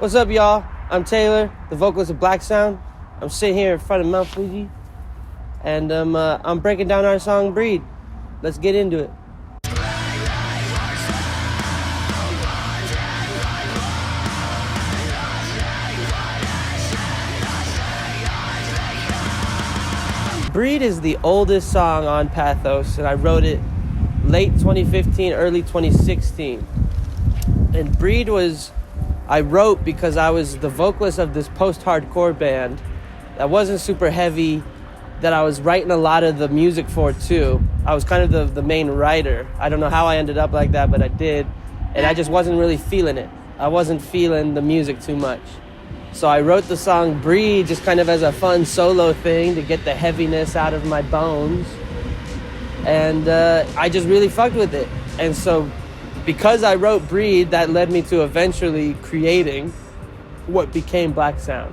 What's up, y'all? I'm Taylor, the vocalist of Blacksound. I'm sitting here in front of Mount Fuji, and I'm breaking down our song "Breed." Let's get into it. Breed is the oldest song on Pathos, and I wrote it late 2015, early 2016. And Breed I wrote because I was the vocalist of this post-hardcore band that wasn't super heavy, that I was writing a lot of the music for too. I was kind of the main writer. I don't know how I ended up like that, but I did. And I just wasn't really feeling it. I wasn't feeling the music too much. So I wrote the song Breed just kind of as a fun solo thing to get the heaviness out of my bones. And I just really fucked with it. And so because I wrote Breed, that led me to eventually creating what became Blacksound.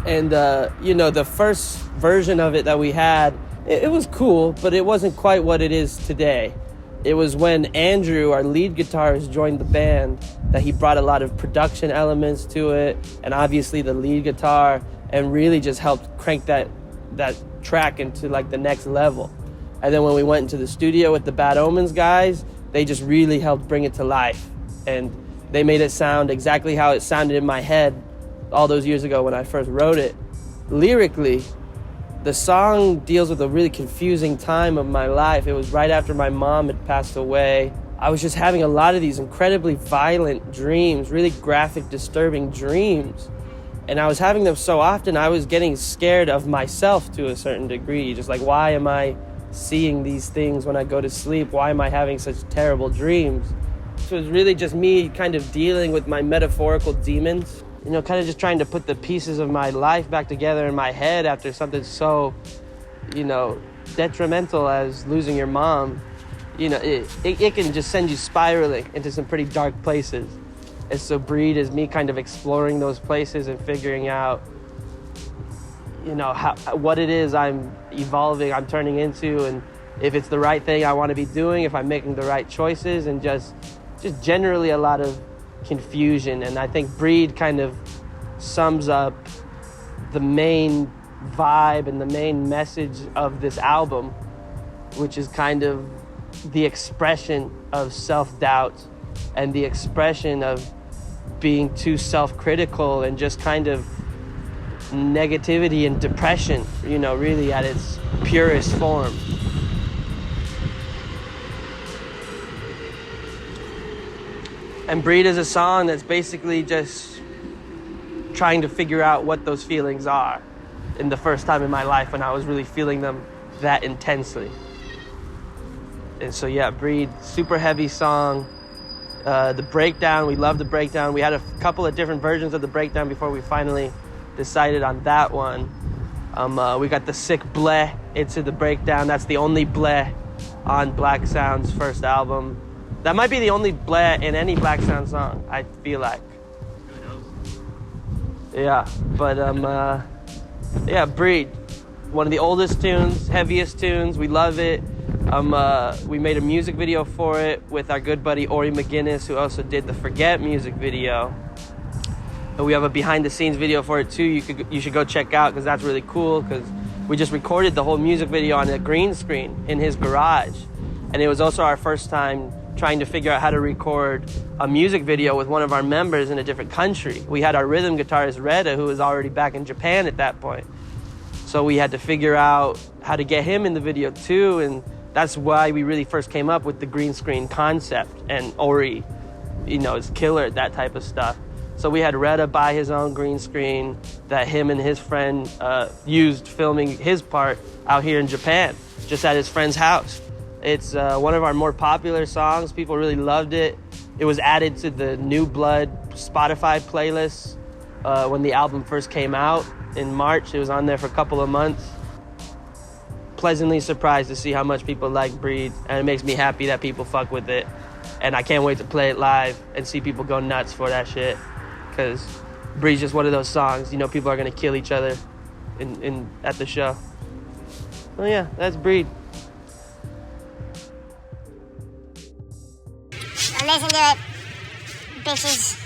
And, the first version of it that we had, it was cool, but it wasn't quite what it is today. It was when Andrew, our lead guitarist, joined the band that he brought a lot of production elements to it, and obviously the lead guitar, and really just helped crank that track into like the next level. And then when we went into the studio with the Bad Omens guys, they just really helped bring it to life. And they made it sound exactly how it sounded in my head all those years ago when I first wrote it. Lyrically, the song deals with a really confusing time of my life. It was right after my mom had passed away. I was just having a lot of these incredibly violent dreams, really graphic, disturbing dreams. And I was having them so often, I was getting scared of myself to a certain degree. Just like, why am I seeing these things when I go to sleep? Why am I having such terrible dreams? So it was really just me kind of dealing with my metaphorical demons, kind of just trying to put the pieces of my life back together in my head after something so, detrimental as losing your mom. It can just send you spiraling into some pretty dark places. And so Breed is me kind of exploring those places and figuring out what it is I'm evolving, I'm turning into, and if it's the right thing I want to be doing, if I'm making the right choices, and just generally a lot of confusion. And I think Breed kind of sums up the main vibe and the main message of this album, which is kind of the expression of self-doubt and the expression of being too self-critical and just kind of negativity and depression, really at its purest form. And Breed is a song that's basically just trying to figure out what those feelings are in the first time in my life when I was really feeling them that intensely. And so yeah, Breed, super heavy song. The breakdown, we love the breakdown. We had a couple of different versions of the breakdown before we finally decided on that one. We got the sick bleh into the breakdown. That's the only bleh on Blacksound's first album. That might be the only bleh in any Blacksound song, I feel like. Yeah, but Breed, one of the oldest tunes, heaviest tunes. We love it. We made a music video for it with our good buddy Ori McGinnis, who also did the Forget music video. And we have a behind-the-scenes video for it too. You should go check out, because that's really cool. Because we just recorded the whole music video on a green screen in his garage, and it was also our first time trying to figure out how to record a music video with one of our members in a different country. We had our rhythm guitarist Reda, who was already back in Japan at that point. So we had to figure out how to get him in the video too, and that's why we really first came up with the green screen concept. And Ori, is killer at that type of stuff. So we had Reda buy his own green screen that him and his friend used filming his part out here in Japan, just at his friend's house. It's one of our more popular songs. People really loved it. It was added to the New Blood Spotify playlist when the album first came out in March. It was on there for a couple of months. Pleasantly surprised to see how much people like Breed, and it makes me happy that people fuck with it. And I can't wait to play it live and see people go nuts for that shit, because Breed's just one of those songs, people are gonna kill each other at the show. So yeah, that's Breed. Listen to it, bitches.